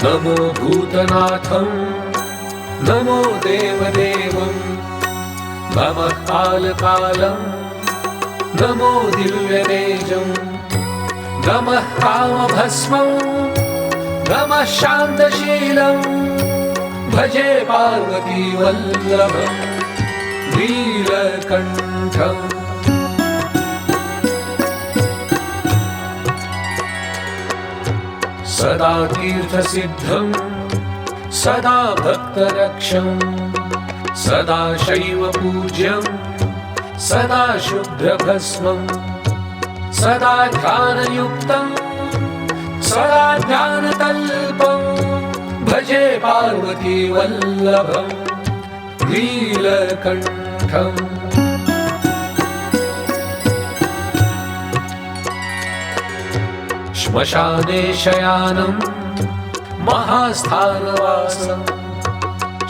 नमो भूतनाथं नमो देवदेवं नमः कालकालं नमो दिव्यतेजं नमः कामभस्मं नमः शान्तशीलं भजे पार्वतीवल्लभं नीलकण्ठम् सदा तीर्थसिद्धं सदा भक्तरक्षं सदा शैवपूज्यं सदा शुभ्रभस्मं सदा ध्यानयुक्तं सदा ध्यानतल्पं भजे पार्वतीवल्लभं नीलकण्ठम् श्मशाने शयानं महास्थानवासं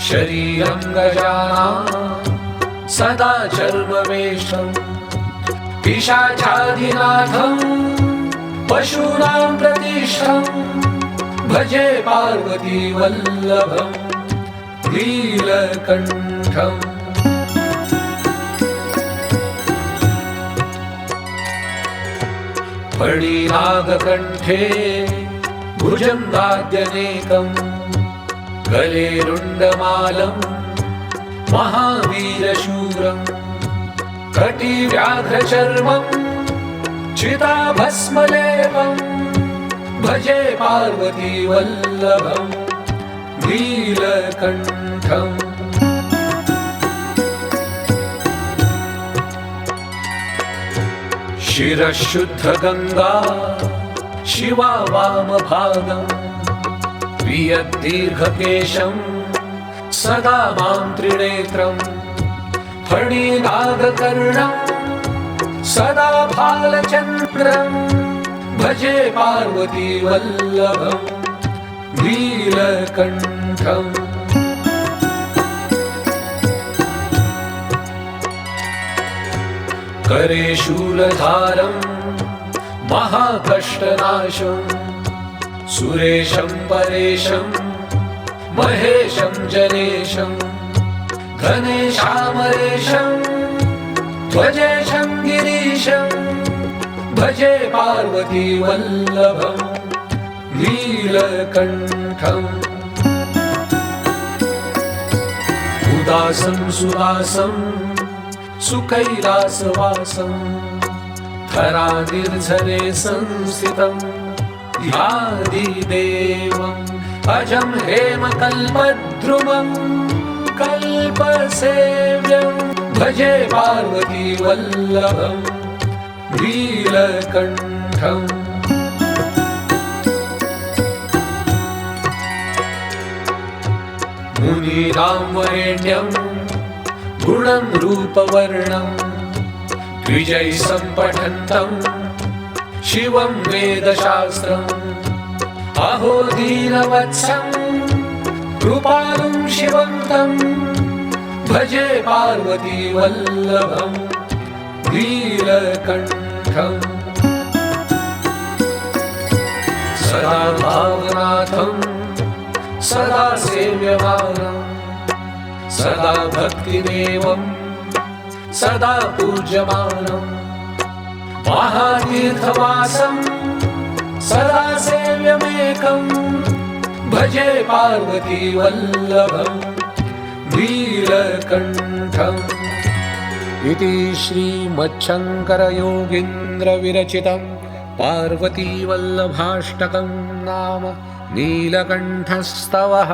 शरीरं गजानां सदा चर्मवेषं पिशाचादिनाथं पशूनां प्रतिष्ठं भजे पार्वतीवल्लभं नीलकण्ठम् फणिनागकण्ठे भुजङ्गाद्यनेकं गले रुण्डमालं महावीरशूरं कटिव्याघ्रचर्मं चिताभस्मलेपं भजे पार्वतीवल्लभं नीलकण्ठम् शिरः शुद्धगङ्गा शिवा वामभागं वियद्दीर्घकेशं सदा मां त्रिनेत्रं फणिनागकर्णं सदा भालचन्द्रं भजे पार्वतीवल्लभं नीलकण्ठम् करे शूलधारं महाकष्टनाशं सुरेशं परेशं महेशं जनेशं घनेशामरेशं ध्वजेशं गिरीशं भजे पार्वतीवल्लभं नीलकण्ठम् उदासं सुदासं सुकैलासवासं धरानिर्झरे संस्थितं ध्यादिदेवम् अजं हेमकल्पद्रुमं कल्पसेव्यं भजे पार्वतीवल्लभं नीलकण्ठम् मुनीनां वरेण्यं गुणं रूपवर्णं द्विजैः सम्पठन्तं शिवं वेदशास्त्रम् अहो दीनवत्सं कृपालुं शिवं तं भजे पार्वतीवल्लभं नीलकण्ठम् सदा भावनाथं सदा सेव्यमानं सदा भक्तिदेवं सदा पूज्यमानं महातीर्थवासं सदा सेव्यमेकं भजे पार्वतीवल्लभं नीलकण्ठम् इति श्रीमच्छङ्करयोगीन्द्रविरचितं पार्वतीवल्लभाष्टकं नाम नीलकण्ठस्तवः।